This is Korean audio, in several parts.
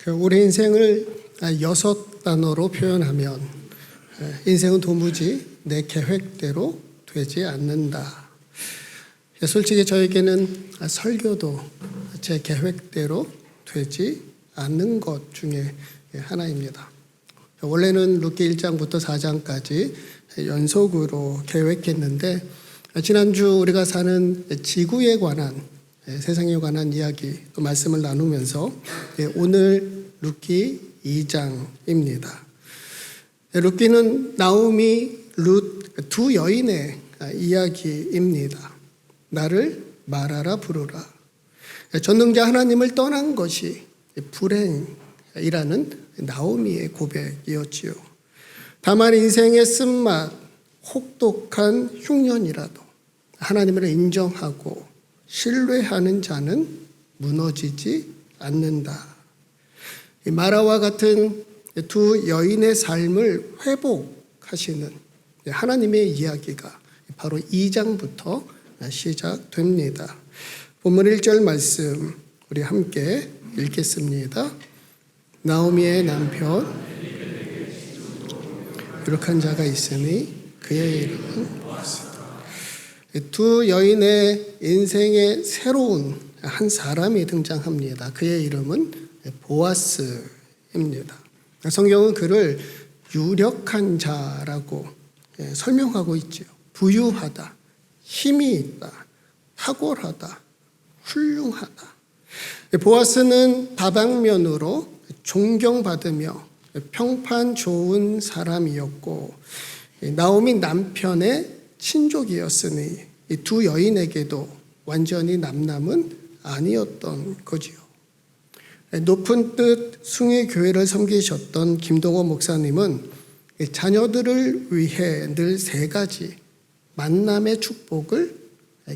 우리 인생을 6단어로 표현하면 인생은 도무지 내 계획대로 되지 않는다. 솔직히 저에게는 설교도 제 계획대로 되지 않는 것 중에 하나입니다. 원래는 룻기 1장부터 4장까지 연속으로 계획했는데 지난주 우리가 사는 지구에 관한 세상에 관한 이야기 또 말씀을 나누면서 오늘 룻기 2장입니다. 룻기는 나오미, 룻 두 여인의 이야기입니다. 나를 말하라 부르라. 전능자 하나님을 떠난 것이 불행이라는 나오미의 고백이었지요. 다만 인생의 쓴맛, 혹독한 흉년이라도 하나님을 인정하고 신뢰하는 자는 무너지지 않는다. 마라와 같은 두 여인의 삶을 회복하시는 하나님의 이야기가 바로 2장부터 시작됩니다. 본문 1절 말씀 우리 함께 읽겠습니다. 나오미의 남편 유력한 자가 있으니 그의 이름은 보아스다. 두 여인의 인생에 새로운 한 사람이 등장합니다. 그의 이름은 보아스입니다. 성경은 그를 유력한 자라고 설명하고 있지요. 부유하다, 힘이 있다, 탁월하다, 훌륭하다. 보아스는 다방면으로 존경받으며 평판 좋은 사람이었고 나오미 남편의 친족이었으니 이 두 여인에게도 완전히 남남은 아니었던 거지요. 높은 뜻 숭의교회를 섬기셨던 김동호 목사님은 자녀들을 위해 늘 3가지 만남의 축복을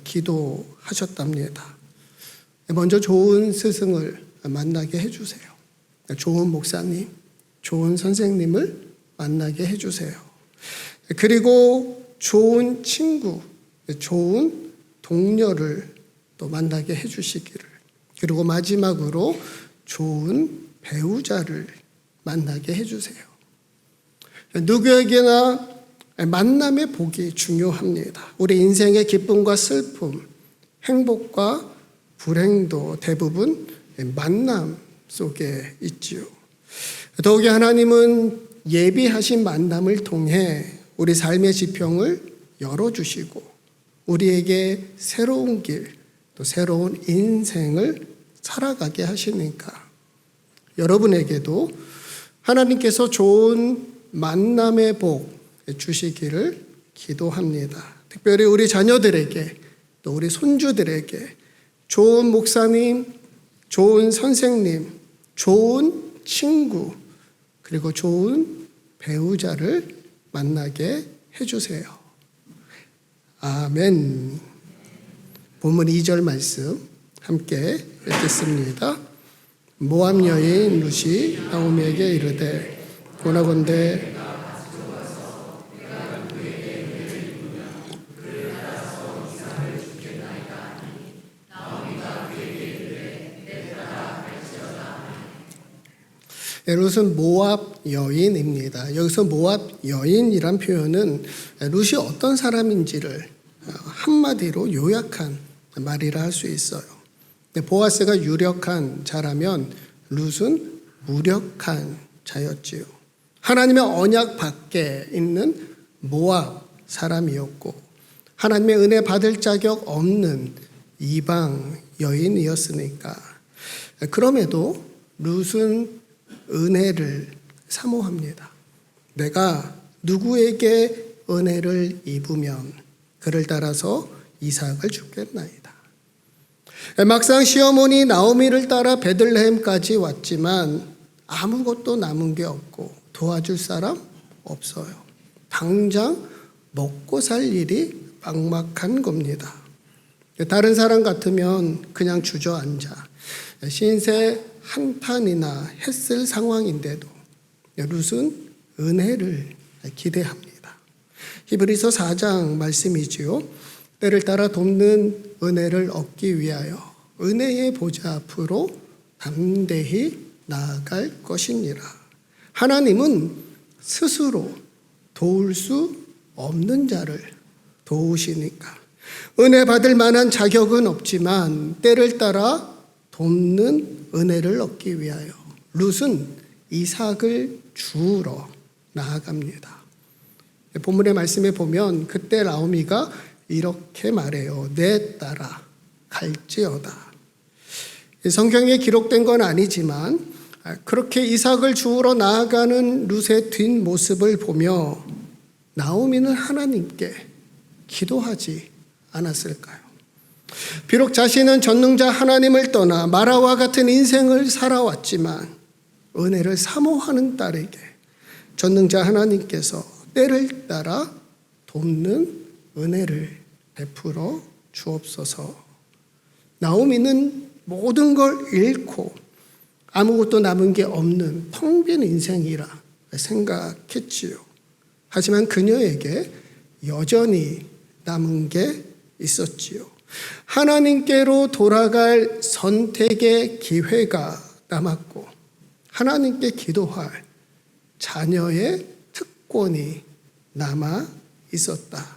기도하셨답니다. 먼저 좋은 스승을 만나게 해주세요. 좋은 목사님, 좋은 선생님을 만나게 해주세요. 그리고 좋은 친구, 좋은 동료를 또 만나게 해주시기를. 그리고 마지막으로 좋은 배우자를 만나게 해주세요. 누구에게나 만남의 복이 중요합니다. 우리 인생의 기쁨과 슬픔, 행복과 불행도 대부분 만남 속에 있지요. 더욱이 하나님은 예비하신 만남을 통해 우리 삶의 지평을 열어주시고 우리에게 새로운 길, 또 새로운 인생을 살아가게 하시니까 여러분에게도 하나님께서 좋은 만남의 복 주시기를 기도합니다. 특별히 우리 자녀들에게 또 우리 손주들에게 좋은 목사님, 좋은 선생님, 좋은 친구 그리고 좋은 배우자를 만나게 해주세요. 아멘. 본문 2절 말씀 함께 읽겠습니다. 모압 여인 룻이 나오미에게 이르되 원하건대 룻은 모압 여인입니다. 여기서 모압 여인이란 표현은 룻이 어떤 사람인지를 한마디로 요약한 말이라 할 수 있어요. 보아스가 유력한 자라면 룻은 무력한 자였지요. 하나님의 언약 밖에 있는 모압 사람이었고 하나님의 은혜 받을 자격 없는 이방 여인이었으니까 그럼에도 룻은 은혜를 사모합니다. 내가 누구에게 은혜를 입으면 그를 따라서 이삭을 주겠나이다. 막상 시어머니 나오미를 따라 베들레헴까지 왔지만 아무것도 남은 게 없고 도와줄 사람 없어요. 당장 먹고 살 일이 막막한 겁니다. 다른 사람 같으면 그냥 주저앉아 신세 한탄이나 했을 상황인데도 룻은 은혜를 기대합니다. 히브리서 4장 말씀이지요. 때를 따라 돕는 은혜를 얻기 위하여 은혜의 보좌 앞으로 담대히 나아갈 것이니라. 하나님은 스스로 도울 수 없는 자를 도우시니까 은혜 받을 만한 자격은 없지만 때를 따라 돕는 은혜를 얻기 위하여 룻은 이삭을 주우러 나아갑니다. 본문의 말씀에 보면 그때 나오미가 이렇게 말해요. 내 딸아 갈지어다. 성경에 기록된 건 아니지만 그렇게 이삭을 주우러 나아가는 룻의 뒷모습을 보며 나오미는 하나님께 기도하지 않았을까요? 비록 자신은 전능자 하나님을 떠나 마라와 같은 인생을 살아왔지만 은혜를 사모하는 딸에게 전능자 하나님께서 때를 따라 돕는 은혜를 베풀어 주옵소서. 나오미는 모든 걸 잃고 아무것도 남은 게 없는 텅 빈 인생이라 생각했지요. 하지만 그녀에게 여전히 남은 게 있었지요. 하나님께로 돌아갈 선택의 기회가 남았고 하나님께 기도할 자녀의 특권이 남아 있었다.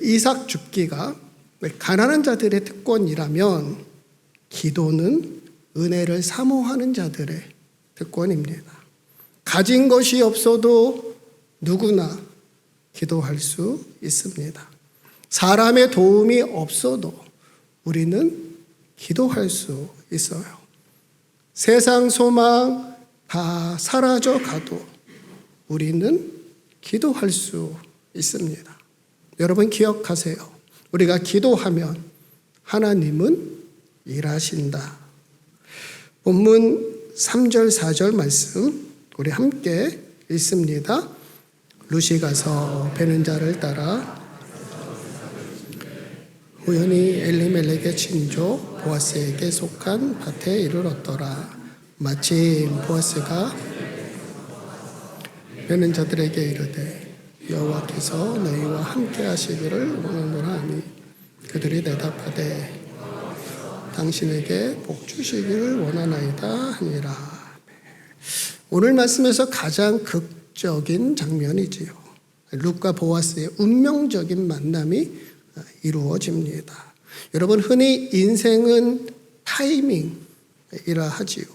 이삭 줍기가 가난한 자들의 특권이라면 기도는 은혜를 사모하는 자들의 특권입니다. 가진 것이 없어도 누구나 기도할 수 있습니다. 사람의 도움이 없어도 우리는 기도할 수 있어요. 세상 소망 다 사라져 가도 우리는 기도할 수 있습니다. 여러분 기억하세요. 우리가 기도하면 하나님은 일하신다. 본문 3절 4절 말씀 우리 함께 읽습니다. 룻이 가서 베는 자를 따라 우연히 엘리멜렉의 친족 보아스에게 속한 밭에 이르렀더라. 마침 보아스가 베는 자들에게 이르되 여호와께서 너희와 함께 하시기를 원하노라 하니 그들이 대답하되 당신에게 복 주시기를 원하나이다 하니라. 오늘 말씀에서 가장 극적인 장면이지요. 룻과 보아스의 운명적인 만남이 이루어집니다. 여러분 흔히 인생은 타이밍이라 하지요.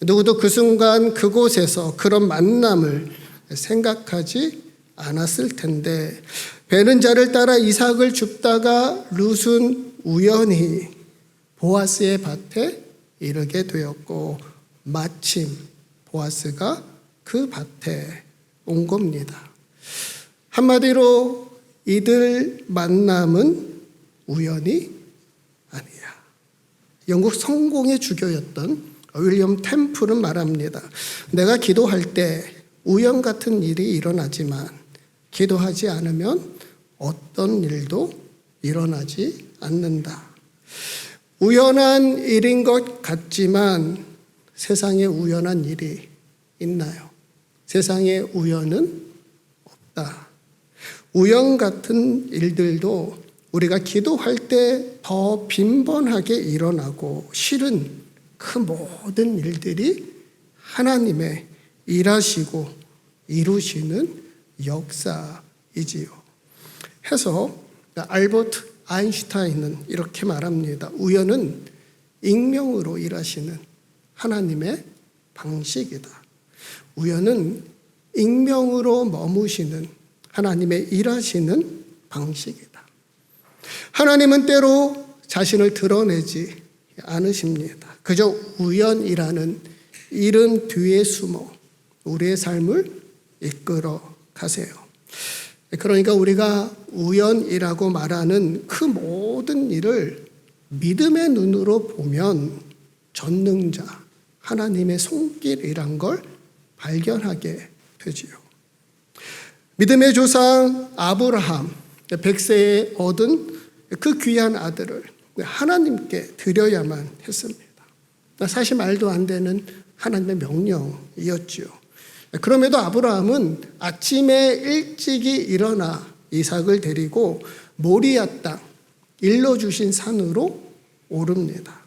누구도 그 순간 그곳에서 그런 만남을 생각하지 않았을 텐데 베는 자를 따라 이삭을 줍다가 룻은 우연히 보아스의 밭에 이르게 되었고 마침 보아스가 그 밭에 온 겁니다. 한마디로 이들 만남은 우연이 아니야. 영국 성공의 주교였던 윌리엄 템플은 말합니다. 내가 기도할 때 우연 같은 일이 일어나지만 기도하지 않으면 어떤 일도 일어나지 않는다. 우연한 일인 것 같지만 세상에 우연한 일이 있나요? 세상에 우연은 없다. 우연 같은 일들도 우리가 기도할 때 더 빈번하게 일어나고 실은 그 모든 일들이 하나님의 일하시고 이루시는 역사이지요. 해서 알버트 아인슈타인은 이렇게 말합니다. 우연은 익명으로 일하시는 하나님의 방식이다. 우연은 익명으로 머무시는 하나님의 일하시는 방식이다. 하나님은 때로 자신을 드러내지 않으십니다. 그저 우연이라는 이름 뒤에 숨어 우리의 삶을 이끌어 가세요. 그러니까 우리가 우연이라고 말하는 그 모든 일을 믿음의 눈으로 보면 전능자 하나님의 손길이란 걸 발견하게 되지요. 믿음의 조상 아브라함 100세에 얻은 그 귀한 아들을 하나님께 드려야만 했습니다. 사실 말도 안 되는 하나님의 명령이었지요. 그럼에도 아브라함은 아침에 일찍이 일어나 이삭을 데리고 모리아 땅 일러주신 산으로 오릅니다.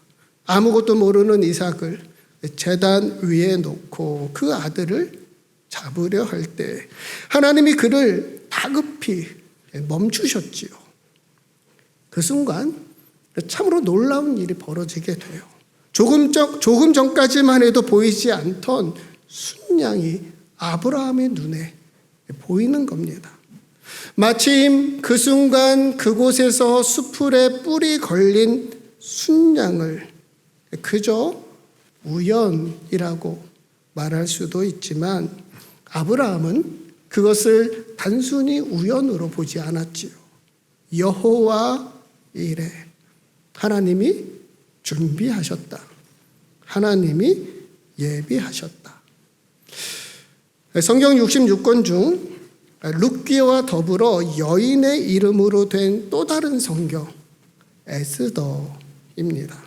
아무것도 모르는 이삭을 제단 위에 놓고 그 아들을 잡으려 할 때 하나님이 그를 다급히 멈추셨지요. 그 순간 참으로 놀라운 일이 벌어지게 돼요. 조금 전까지만 해도 보이지 않던 순양이 아브라함의 눈에 보이는 겁니다. 마침 그 순간 그곳에서 수풀에 뿔이 걸린 순양을 그저 우연이라고 말할 수도 있지만 아브라함은 그것을 단순히 우연으로 보지 않았지요. 여호와 이레, 하나님이 준비하셨다. 하나님이 예비하셨다. 성경 66권 중 룻기와 더불어 여인의 이름으로 된 또 다른 성경 에스더입니다.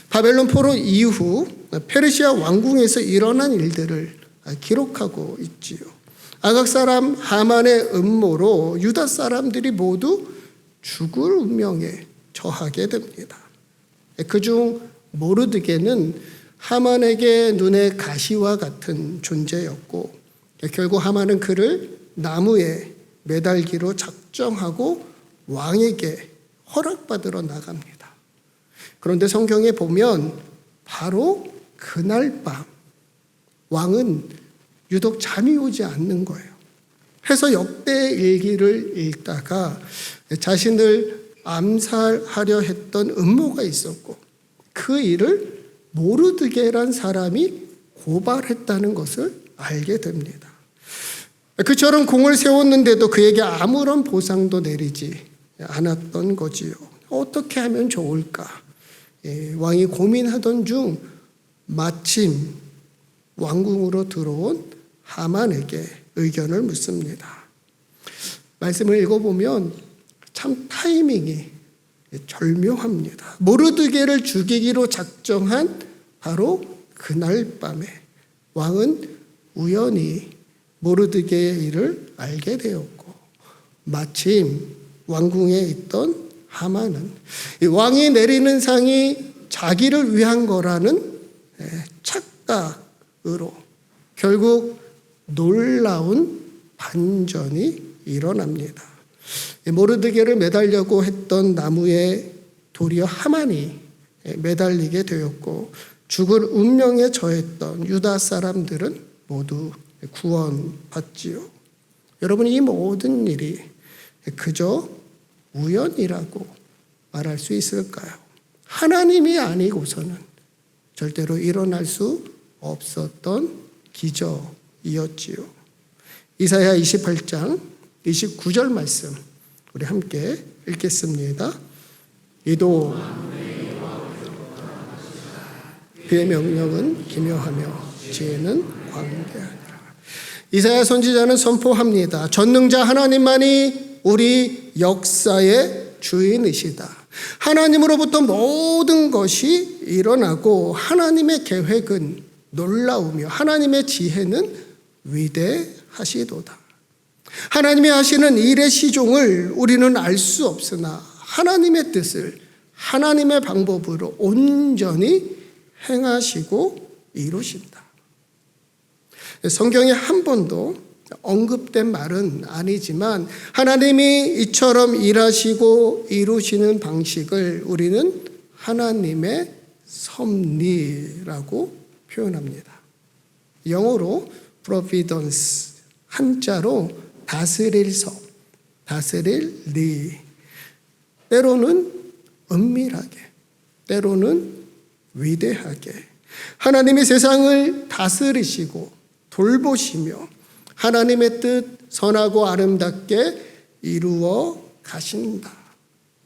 바벨론 포로 이후 페르시아 왕궁에서 일어난 일들을 기록하고 있지요. 아각 사람 하만의 음모로 유다 사람들이 모두 죽을 운명에 처하게 됩니다. 그중 모르드게는 하만에게 눈의 가시와 같은 존재였고 결국 하만은 그를 나무에 매달기로 작정하고 왕에게 허락받으러 나갑니다. 그런데 성경에 보면 바로 그날 밤 왕은 유독 잠이 오지 않는 거예요. 해서 역대 일기를 읽다가 자신을 암살하려 했던 음모가 있었고 그 일을 모르드게란 사람이 고발했다는 것을 알게 됩니다. 그처럼 공을 세웠는데도 그에게 아무런 보상도 내리지 않았던 거지요. 어떻게 하면 좋을까? 왕이 고민하던 중 마침 왕궁으로 들어온 하만에게 의견을 묻습니다. 말씀을 읽어보면 참 타이밍이 절묘합니다. 모르드게를 죽이기로 작정한 바로 그날 밤에 왕은 우연히 모르드게의 일을 알게 되었고 마침 왕궁에 있던 하만은 이 왕이 내리는 상이 자기를 위한 거라는 착각으로 결국 놀라운 반전이 일어납니다. 모르드게를 매달려고 했던 나무에 도리어 하만이 매달리게 되었고 죽을 운명에 처했던 유다 사람들은 모두 구원받지요. 여러분, 이 모든 일이 그저 우연이라고 말할 수 있을까요? 하나님이 아니고서는 절대로 일어날 수 없었던 기적이었지요. 이사야 28장 29절 말씀 우리 함께 읽겠습니다. 이도 그의 명령은 기묘하며 지혜는 광대하니라. 이사야 선지자는 선포합니다. 전능자 하나님만이 우리 역사의 주인이시다. 하나님으로부터 모든 것이 일어나고 하나님의 계획은 놀라우며 하나님의 지혜는 위대하시도다. 하나님이 하시는 일의 시종을 우리는 알 수 없으나 하나님의 뜻을 하나님의 방법으로 온전히 행하시고 이루신다. 성경에 한 번도 언급된 말은 아니지만 하나님이 이처럼 일하시고 이루시는 방식을 우리는 하나님의 섭리라고 표현합니다. 영어로 providence, 한자로 다스릴 섭, 다스릴 리. 때로는 은밀하게, 때로는 위대하게 하나님이 세상을 다스리시고 돌보시며 하나님의 뜻 선하고 아름답게 이루어 가신다.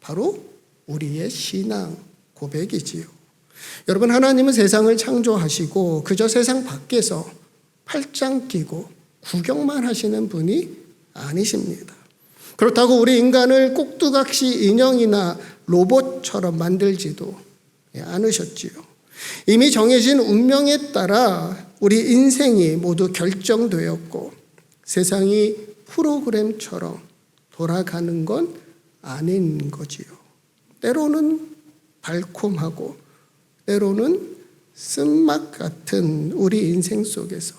바로 우리의 신앙 고백이지요. 여러분, 하나님은 세상을 창조하시고 그저 세상 밖에서 팔짱 끼고 구경만 하시는 분이 아니십니다. 그렇다고 우리 인간을 꼭두각시 인형이나 로봇처럼 만들지도 않으셨지요. 이미 정해진 운명에 따라 우리 인생이 모두 결정되었고 세상이 프로그램처럼 돌아가는 건 아닌 거지요. 때로는 달콤하고 때로는 쓴맛 같은 우리 인생 속에서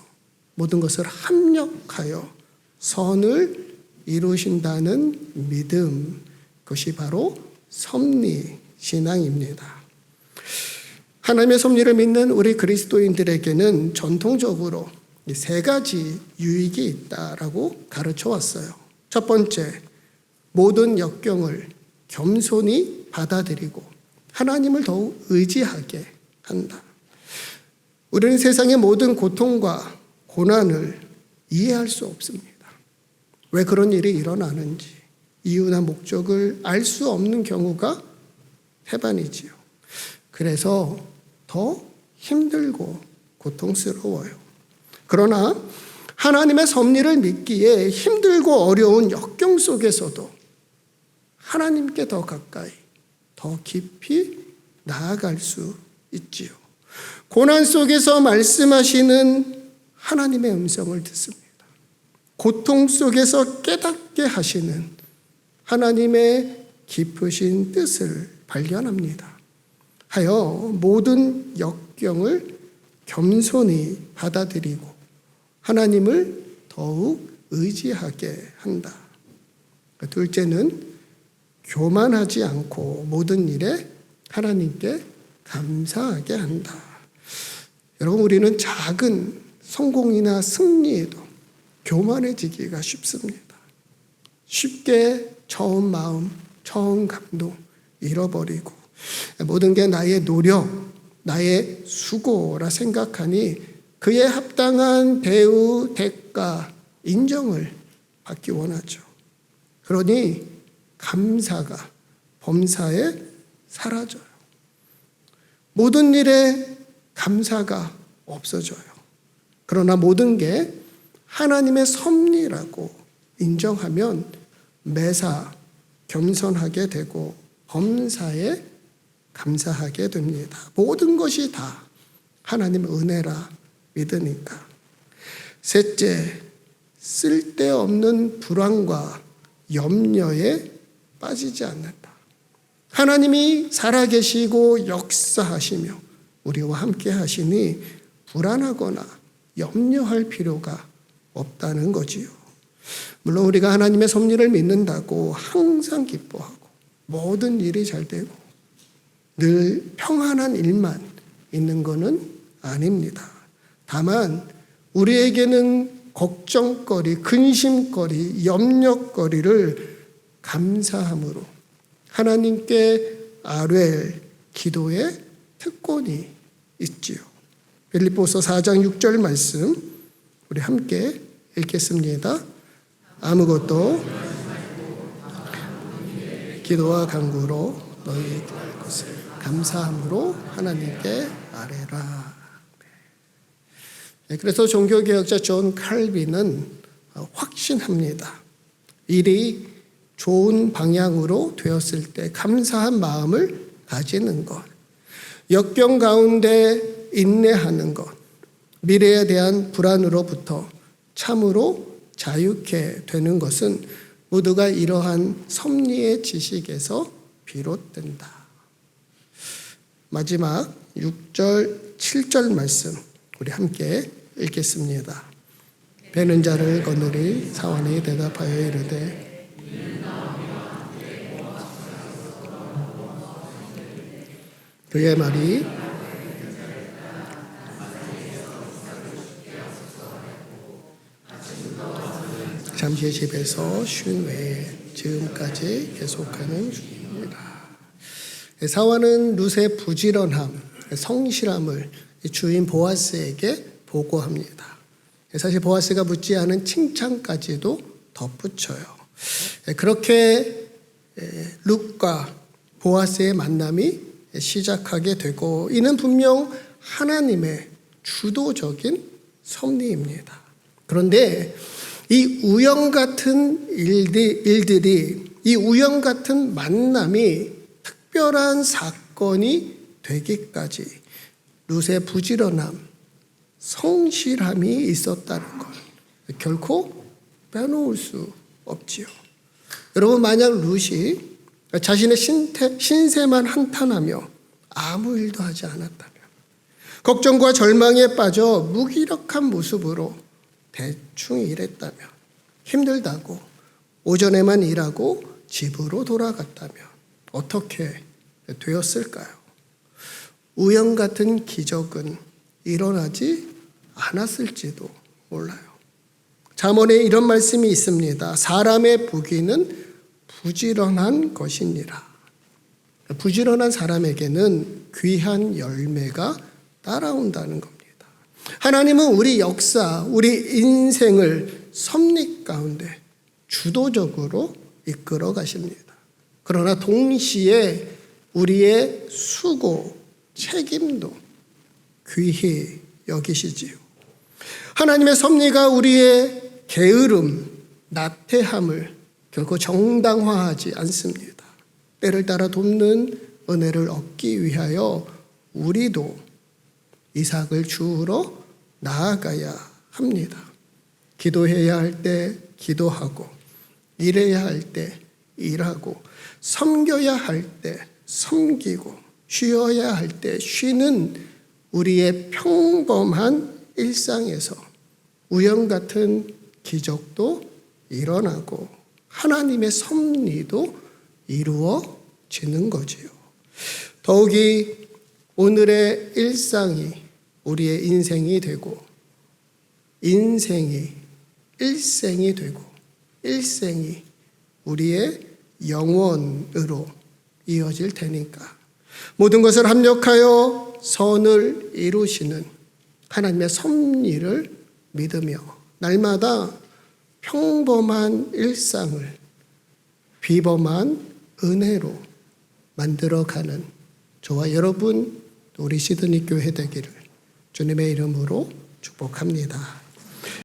모든 것을 합력하여 선을 이루신다는 믿음, 그것이 바로 섭리 신앙입니다. 하나님의 섭리를 믿는 우리 그리스도인들에게는 전통적으로 세 가지 유익이 있다라고 가르쳐 왔어요. 첫 번째, 모든 역경을 겸손히 받아들이고 하나님을 더욱 의지하게 한다. 우리는 세상의 모든 고통과 고난을 이해할 수 없습니다. 왜 그런 일이 일어나는지 이유나 목적을 알 수 없는 경우가 태반이지요. 그래서 더 힘들고 고통스러워요. 그러나 하나님의 섭리를 믿기에 힘들고 어려운 역경 속에서도 하나님께 더 가까이, 더 깊이 나아갈 수 있지요. 고난 속에서 말씀하시는 하나님의 음성을 듣습니다. 고통 속에서 깨닫게 하시는 하나님의 깊으신 뜻을 발견합니다. 하여 모든 역경을 겸손히 받아들이고 하나님을 더욱 의지하게 한다. 둘째는 교만하지 않고 모든 일에 하나님께 감사하게 한다. 여러분, 우리는 작은 성공이나 승리에도 교만해지기가 쉽습니다. 쉽게 처음 마음, 처음 감동 잃어버리고 모든 게 나의 노력, 나의 수고라 생각하니 그에 합당한 대우, 대가, 인정을 받기 원하죠. 그러니 감사가 범사에 사라져요. 모든 일에 감사가 없어져요. 그러나 모든 게 하나님의 섭리라고 인정하면 매사 겸손하게 되고 범사에 감사하게 됩니다. 모든 것이 다 하나님의 은혜라 믿으니까. 셋째, 쓸데없는 불안과 염려에 빠지지 않는다. 하나님이 살아계시고 역사하시며 우리와 함께 하시니 불안하거나 염려할 필요가 없다는 거지요. 물론 우리가 하나님의 섭리를 믿는다고 항상 기뻐하고 모든 일이 잘 되고 늘 평안한 일만 있는 것은 아닙니다. 다만 우리에게는 걱정거리, 근심거리, 염려거리를 감사함으로 하나님께 아뢰 기도의 특권이 있지요. 빌립보서 4장 6절 말씀 우리 함께 읽겠습니다. 아무것도 기도와 간구로 너희 구할 것을 감사함으로 하나님께 아뢰라. 그래서 종교개혁자 존 칼빈은 확신합니다. 일이 좋은 방향으로 되었을 때 감사한 마음을 가지는 것, 역경 가운데 인내하는 것, 미래에 대한 불안으로부터 참으로 자유케 되는 것은 모두가 이러한 섭리의 지식에서 비롯된다. 마지막 6절, 7절 말씀 우리 함께 읽겠습니다. 베는 자를 거느리 사환이 대답하여 이르되 그의 말이 잠시 집에서 쉰 외에 지금까지 계속하는 중입니다. 사환은 룻의 부지런함, 성실함을 주인 보아스에게 보고합니다. 사실 보아스가 묻지 않은 칭찬까지도 덧붙여요. 그렇게 룻과 보아스의 만남이 시작하게 되고 이는 분명 하나님의 주도적인 섭리입니다. 그런데 이 우연 같은 일들이 이 우연 같은 만남이 특별한 사건이 되기까지 룻의 부지런함, 성실함이 있었다는 것 결코 빼놓을 수 없지요. 여러분, 만약 룻이 자신의 신세만 한탄하며 아무 일도 하지 않았다면 걱정과 절망에 빠져 무기력한 모습으로 대충 일했다면, 힘들다고 오전에만 일하고 집으로 돌아갔다면 어떻게 되었을까요? 우연 같은 기적은 일어나지 않았을지도 몰라요. 잠언에 이런 말씀이 있습니다. 사람의 부귀는 부지런한 것이니라. 부지런한 사람에게는 귀한 열매가 따라온다는 겁니다. 하나님은 우리 역사, 우리 인생을 섭리 가운데 주도적으로 이끌어 가십니다. 그러나 동시에 우리의 수고, 책임도 귀히 여기시지요. 하나님의 섭리가 우리의 게으름, 나태함을 결코 정당화하지 않습니다. 때를 따라 돕는 은혜를 얻기 위하여 우리도 이삭을 주우러 나아가야 합니다. 기도해야 할 때 기도하고, 일해야 할 때 일하고, 섬겨야 할 때 섬기고, 쉬어야 할 때 쉬는 우리의 평범한 일상에서 우연 같은 기적도 일어나고 하나님의 섭리도 이루어지는 거지요. 더욱이 오늘의 일상이 우리의 인생이 되고, 인생이 일생이 되고, 일생이 우리의 영원으로 이어질 테니까 모든 것을 합력하여 선을 이루시는 하나님의 섭리를 믿으며 날마다 평범한 일상을 비범한 은혜로 만들어가는 저와 여러분, 우리 시드니 교회 되기를 주님의 이름으로 축복합니다.